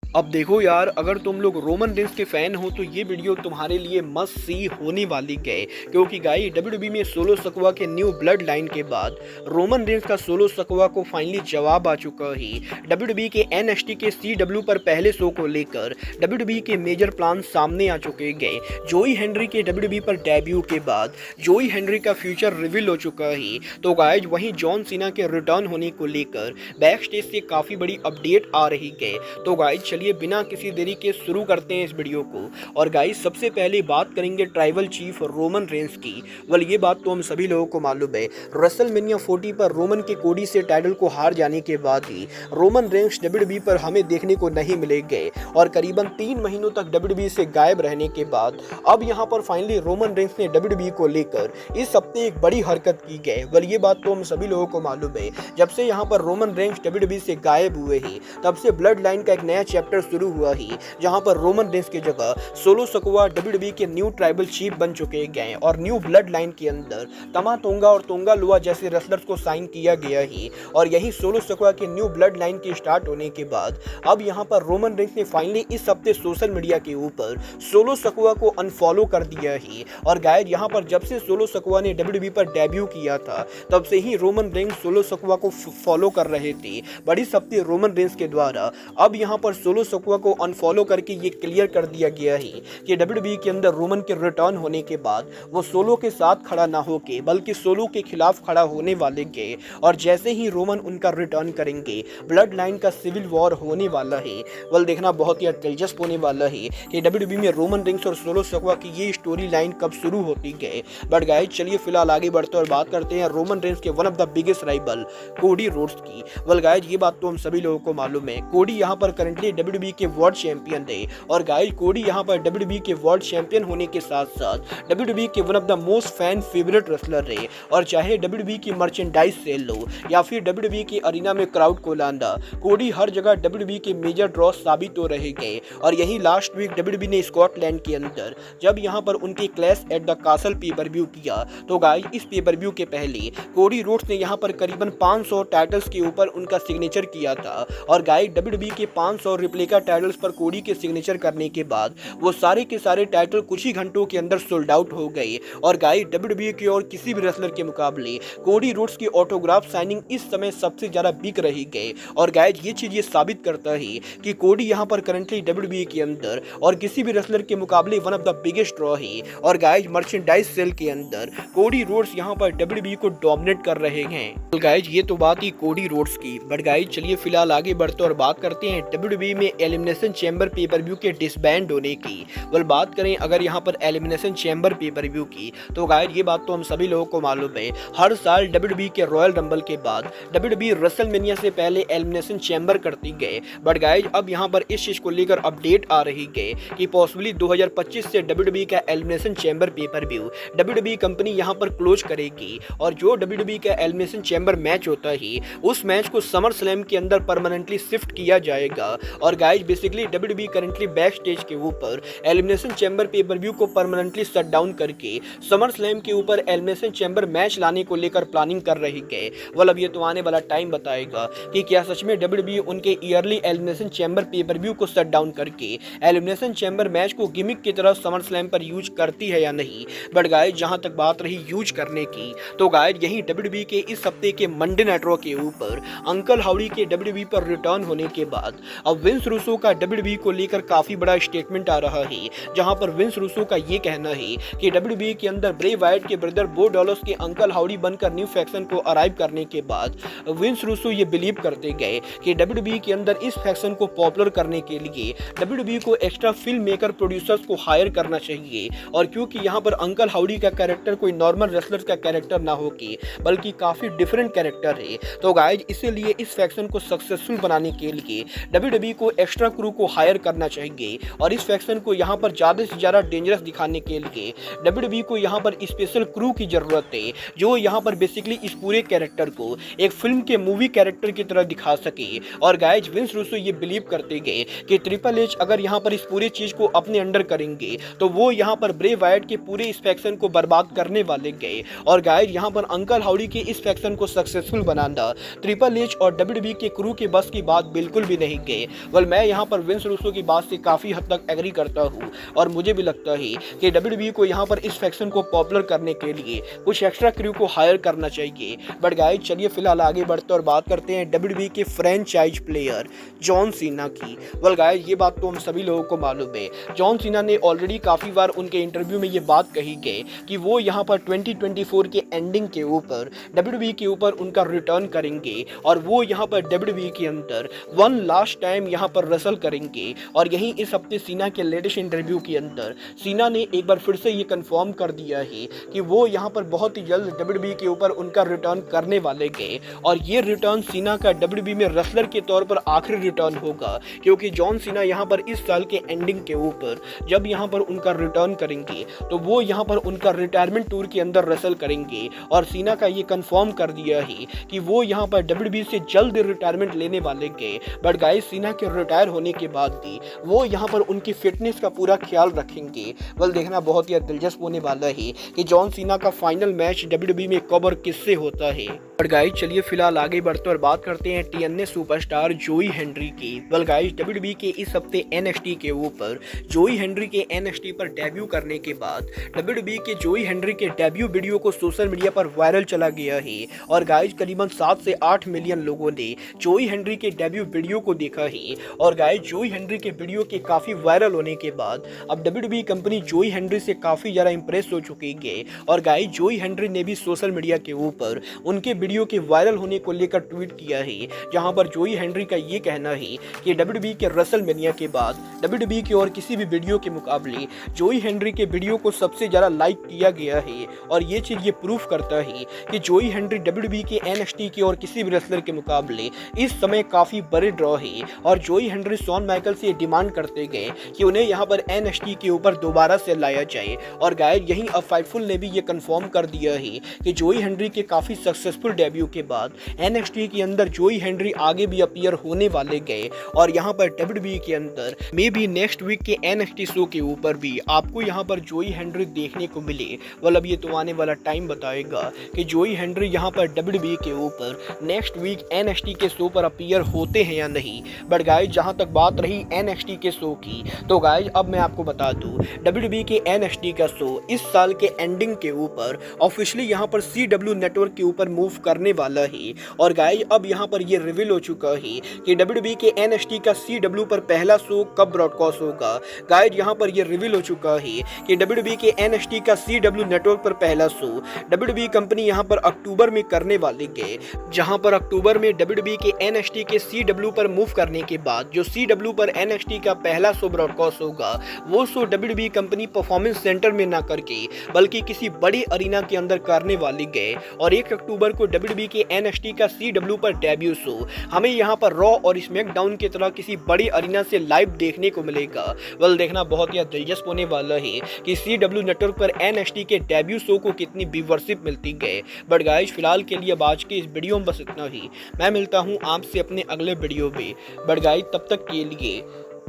अब देखो यार, अगर तुम लोग रोमन रेंस के फैन हो तो ये वीडियो तुम्हारे लिए मस्ट सी होने वाली है। क्योंकि गाइस डब्ल्यूडब्ल्यूई में सोलो सकवा के न्यू ब्लड लाइन के बाद रोमन रेंस का सोलो सकवा को फाइनली जवाब आ चुका है। डब्ल्यूडब्ल्यूई के एनएक्सटी के सीडब्ल्यू पर पहले शो को लेकर डब्ल्यूडब्ल्यूई के मेजर प्लान सामने आ चुके गए। जोई हेनरी के डब्ल्यूडब्ल्यूई पर डेब्यू के बाद जोई हेनरी का फ्यूचर रिवील हो चुका है। तो गाइस वहीं जॉन सीना के रिटर्न होने को लेकर बैक स्टेज से काफी बड़ी अपडेट आ रही है। तो गाइस चलिए बिना किसी देरी के शुरू करते हैं इस वीडियो को। और गाइस सबसे पहले बात करेंगे ट्राइबल चीफ रोमन रेंस की। वेल ये बात तो हम सभी लोगों को मालूम है, रेसलमेनिया 40 पर रोमन के कोडी से टाइटल को हार जाने के बाद ही रोमन रेंस डब्ल्यूडब्ल्यूई पर हमें देखने को नहीं मिलेंगे और करीबन 3 महीनों तक डब्ल्यूडब्ल्यूई से गायब रहने के बाद अब यहां पर फाइनली रोमन रेंस ने डब्ल्यूडब्ल्यूई को लेकर इस हफ्ते एक बड़ी हरकत की गई। वेल ये बात तो हम सभी लोगों को मालूम है, जब से यहां पर रोमन रेंस डब्ल्यूडब्ल्यूई से गायब हुए ही तब से ब्लड लाइन का एक नया चैप्टर शुरू हुआ ही, जहां पर रोमन रेंस की जगह सोलो सकवा डब्ल्यूडब्ल्यूई के न्यू ट्राइबल चीफ बन चुके गए और न्यू ब्लड लाइन के अंदर तमा तोंगा और तोंगा लुआ जैसे रेसलर्स को साइन किया गया ही। और यही सोलो सकवा के न्यू ब्लड लाइन के स्टार्ट होने के बाद अब यहां पर रोमन रेंस ने फाइनली इस हफ्ते सोशल मीडिया के ऊपर सोलो सकवा को अनफॉलो कर दिया ही। और गाइस यहां पर जब से सोलो सकवा ने डब्ल्यूडब्ल्यूई पर डेब्यू किया था तब से ही रोमन रेंस सोलो सकवा को फॉलो कर रहे थे। बड़ी हफ्ते रोमन रेंस के द्वारा अब यहां पर सोलो सकवा को अनफॉलो करके ये क्लियर कर दिया गया है कि डब्ल्यूडब्ल्यूई के अंदर रोमन के रिटर्न होने के बाद वो सोलो के साथ खड़ा ना होके बल्कि सोलो के खिलाफ खड़ा होने वाले के। और जैसे ही रोमन उनका रिटर्न करेंगे ब्लड लाइन का सिविल वॉर होने वाला है। वल देखना बहुत ही दिलचस्प होने वाला है कि डब्ल्यूडब्ल्यूई में रोमन रेंस और सोलो सकवा की ये स्टोरी लाइन कब शुरू होती है। बट गाइस चलिए फिलहाल आगे बढ़ते और बात करते हैं रोमन रेंस के one of the biggest rival Cody Rhodes की। वल गाइस ये बात तो हम सभी लोगों को मालूम है, कोडी यहाँ पर करंटली डब्ल्यूडब्ल्यूई के वर्ल्ड चैंपियन थे। और गाइस कोडी यहाँ पर डब्ल्यूडब्ल्यूई के वर्ल्ड चैंपियन होने के साथ साथ डब्ल्यूडब्ल्यूई के one of the most fan favourite wrestler रहे। और चाहे डब्ल्यूडब्ल्यूई की मर्चेंडाइज सेल लो या फिर डब्ल्यूडब्ल्यूई के अरीना में क्राउड को लाना, कोडी हर जगह डब्ल्यूडब्ल्यूई के मेजर ड्रॉ साबित हो रहे गए। और यही लास्ट वीक डब्ल्यूडब्ल्यूई ने स्कॉटलैंड के अंदर जब यहाँ पर उनके clash at the castle pay per view किया, तो गाइस इस पेपर व्यू के पहले कोडी रोड्स ने यहाँ पर करीबन 500 टाइटल्स के ऊपर उनका सिग्नेचर किया था। और गाइस डब्ल्यूडब्ल्यूई के 500 रिप्लिका टाइटल्स पर कोडी के सिग्नेचर करने के बाद वो सारे के सारे टाइटल कुछ ही घंटों के अंदर सोल्ड आउट हो गए। और गाइस डब्ल्यूडब्ल्यूई की और किसी भी रेसलर के मुकाबले कोडी रोड्स की ऑटोग्राफ साइनिंग इस समय सबसे ज्यादा बिक रही है। और गाइस ये चीज ये साबित करता है कि कोडी यहाँ पर करंटली डब्ल्यूडब्ल्यूई के अंदर और किसी भी रेसलर के मुकाबले one of the biggest draw है। और गाइस मर्चेंडाइज सेल के अंदर कोडी रोड्स यहाँ पर डब्ल्यूडब्ल्यूई को डोमिनेट कर रहे हैं। गाइस ये तो बात ही कोडी रोड्स की। बट गाइस चलिए फिलहाल आगे बढ़ते और बात करते हैं डब्ल्यूडब्ल्यूई में एलिमिनेशन चैम्बर पेपर व्यू के डिसबैंड होने की। वेल बात करें अगर यहाँ पर एलिमिनेशन चैम्बर पेपर व्यू की, तो गाइस ये बात तो हम सभी लोगों को मालूम है, हर साल डब्ल्यूडब्ल्यूई के रॉयल रंबल के बाद डब्ल्यूडब्ल्यूई रेसलमेनिया से पहले एलिमिनेशन चैम्बर करती गए। बट गाइस अब यहाँ पर इस चीज को लेकर अपडेट आ रही है कि पॉसिबली 2025 से डब्ल्यूडब्ल्यूई का elimination chamber pay per view WWE company यहाँ पर क्लोज करेगी। और जो डब्ल्यूडब्ल्यूई का एलिमिनेशन चैम्बर मैच होता है उस मैच को समर स्लैम के अंदर परमानेंटली शिफ्ट किया जाएगा। और guys basically WWE currently back stage के ऊपर एलिमिनेशन चैम्बर पेपर व्यू को परमानेंटली शट डाउन करके समर स्लैम के ऊपर एलिमिनेशन चैम्बर मैच लाने को लेकर प्लानिंग कर रही है। वल अब ये तो आने वाला टाइम बताएगा कि क्या सच में डब्ल्यूडब्ल्यूई उनके yearly elimination chamber pay per view को शट डाउन करके एलिमिनेशन चैम्बर मैच को गिमिक की तरह समर स्लैम पर यूज करती है या नहीं। बट गाइस जहां तक बात रही यूज करने की, तो गाइस यही डब्ल्यूडब्ल्यूई के इस हफ्ते के मंडे नाइट रॉ के ऊपर अंकल हाउडी के डब्ल्यूडब्ल्यूई पर रिटर्न होने के बाद अब विंस रूसो का डब्ल्यूडब्ल्यूई को लेकर काफी बड़ा स्टेटमेंट आ रहा है, जहां पर विंस रूसो का ये कहना है कि डब्ल्यूडब्ल्यूई के अंदर ब्रे वायट के ब्रदर बो डॉलर्स के अंकल हाउडी बनकर न्यू फैक्शन को अराइव करने के बाद विंस रूसो ये बिलीव करते गए कि डब्ल्यूडब्ल्यूई के अंदर इस फैक्शन को पॉपुलर करने के लिए डब्ल्यूडब्ल्यूई को एक्स्ट्रा फिल्म मेकर प्रोड्यूसर्स को हायर करना चाहिए। और क्योंकि यहाँ पर अंकल हाउडी का कैरेक्टर कोई नॉर्मल रेसलर का कैरेक्टर ना हो के बल्कि काफी डिफरेंट कैरेक्टर है, तो गाइस इसीलिए इस फैक्शन को सक्सेसफुल बनाने के लिए डब्ल्यूडब्ल्यूई को एक्स्ट्रा क्रू को हायर करना चाहिए। और इस फैक्शन को यहाँ पर ज्यादा से ज्यादा डेंजरस दिखाने के लिए डब्ल्यूडब्ल्यूई को यहाँ पर स्पेशल क्रू की जरूरत है, जो यहाँ पर बेसिकली इस पूरे कैरेक्टर को एक फिल्म के मूवी कैरेक्टर की तरह दिखा सके। और गाइस विंस रूसो ये बिलीव करते गए कि ट्रिपल एच अगर यहाँ पर इस पूरे चीज को अपने अंडर करेंगे तो वो यहाँ पर ब्रे वायट के पूरे इस फैक्शन को बर्बाद करने वाले गए। और गाइस यहाँ पर अंकल हाउडी के इस फैक्शन को सक्सेसफुल बनाना ट्रिपल एच और डब्ल्यूडब्ल्यूई के क्रू के बस की बात बिल्कुल भी नहीं गए। वेल मैं यहाँ पर विंस रूसो की बात से काफ़ी हद तक एग्री करता हूँ और मुझे भी लगता है कि WWE को यहाँ पर इस फैक्शन को पॉपुलर करने के लिए कुछ एक्स्ट्रा क्रू को हायर करना चाहिए। बट गाइस चलिए फिलहाल आगे बढ़ते और बात करते हैं WWE के फ्रेंचाइज प्लेयर जॉन सीना की। वेल गाइस ये बात तो हम सभी लोगों को मालूम है, जॉन सीना ने ऑलरेडी काफ़ी बार उनके इंटरव्यू में ये बात कही गई कि वो यहाँ पर 2024 के एंडिंग के ऊपर WWE के ऊपर उनका रिटर्न करेंगे और वो यहाँ पर WWE के अंदर वन लास्ट टाइम यहाँ पर रसल करेंगे। और यहीं इस हफ्ते सीना के लेटेस्ट इंटरव्यू के अंदर सीना ने एक बार फिर से ये कंफर्म कर दिया है कि वो यहाँ पर बहुत ही जल्द WWE के ऊपर उनका रिटर्न करने वाले गए और ये रिटर्न सीना का WWE में रेसलर के तौर पर आखिरी रिटर्न होगा, क्योंकि जॉन सीना यहाँ पर इस साल के एंडिंग के ऊपर जब यहाँ पर उनका रिटर्न करेंगे तो वो यहाँ पर उनका रिटायरमेंट टूर के अंदर रेसल करेंगे। और सीना का ये कंफर्म कर दिया है कि वो यहाँ पर WWE से जल्द रिटायरमेंट लेने वाले गए। बट गाइस सीना के रिटायर होने के बाद भी वो यहाँ पर उनकी फिटनेस का पूरा ख्याल रखेंगे। वेल देखना बहुत ही दिलचस्प होने वाला है कि जॉन सीना का फाइनल मैच WWE में कब और किससे होता है। बट गाइस चलिए फिलहाल आगे बढ़ते और बात करते हैं TNA सुपरस्टार जोई हेनरी की। वेल गाइस WWE के इस हफ्ते NXT के ऊपर जोई हेनरी के NXT पर डेब्यू करने के बाद WWE के जोई हेनरी के डेब्यू वीडियो को सोशल मीडिया पर वायरल चला गया है और गाइस करीबन 7 से 8 मिलियन लोगों ने जोई हेनरी के डेब्यू वीडियो को देखा है। और गाइस जोई हेनरी के वीडियो के काफी वायरल होने के बाद अब WWE कंपनी जोई हेनरी से काफी ज्यादा इंप्रेस हो चुकी है। और गाइस जोई हेनरी ने भी सोशल मीडिया के ऊपर उनके वीडियो के वायरल होने को लेकर ट्वीट किया है, जहां पर जोई हेनरी का ये कहना है कि WWE के रेसलमेनिया के बाद WWE के और किसी भी वीडियो के मुकाबले जोई हेनरी के वीडियो को सबसे ज्यादा लाइक किया गया है। और ये चीज ये प्रूफ करता है कि जोई हेनरी WWE के NXT के और किसी भी रेसलर के मुकाबले इस समय काफी बड़े ड्रॉ है। और जोई हेनरी शॉन माइकल से डिमांड करते गए कि उन्हें यहाँ पर NXT के ऊपर दोबारा से लाया जाए। और गाइस यहीं अब फाइटफुल ने भी ये कंफर्म कर दिया है कि जोई हेनरी के काफी सक्सेसफुल डेब्यू के बाद NXT के अंदर जोई हेनरी आगे भी अपीयर होने वाले गए। और यहाँ पर WWE के अंदर मे बी नेक्स्ट वीक के NXT शो के ऊपर भी आपको यहाँ पर जोई हेनरी देखने को मिले। मतलब ये तो आने वाला टाइम बताएगा कि जोई हेनरी यहाँ पर WWE के ऊपर नेक्स्ट वीक NXT के शो पर अपीयर होते हैं या नहीं। बट गाइस जहाँ तक बात रही NXT के शो की, तो गाइस अब मैं आपको बता दूं WWE के NXT का शो इस साल के एंडिंग के ऊपर ऑफिशियली यहाँ पर CW नेटवर्क के ऊपर मूव करने वाला है। और गाइस अब यहाँ पर ये रिवील हो चुका है कि WWE के NXT का CW पर पहला शो कब ब्रॉडकास्ट होगा। गाइस यहाँ पर ये रिवील हो चुका है कि WWE के NXT का CW नेटवर्क पर पहला शो WWE कंपनी यहाँ पर अक्टूबर में करने वाली है, जहाँ पर अक्टूबर में WWE के NXT के CW पर मूव करने के बाद जो CW पर NXT का पहला शो ब्रॉडकास्ट होगा वो show WWE company performance centre में ना करके बल्कि किसी बड़ी अरीना के अंदर करने वाली है। और 1 अक्टूबर को WWE के NXT का CW पर डेब्यू शो हमें यहाँ पर रॉ और स्मैकडाउन की तरह किसी बड़ी अरीना से लाइव देखने को मिलेगा। वेल देखना बहुत ही दिलचस्प होने वाला है कि CW नेटवर्क पर NXT के डेब्यू शो को कितनी व्यूअरशिप मिलती है। बट गाइस फिलहाल के लिए आज के इस वीडियो में बस इतना ही। मैं मिलता हूँ आपसे अपने अगले वीडियो में। बट गाइस तब तक के लिए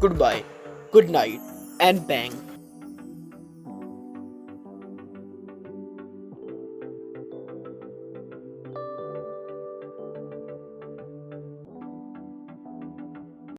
goodbye, good night and bang.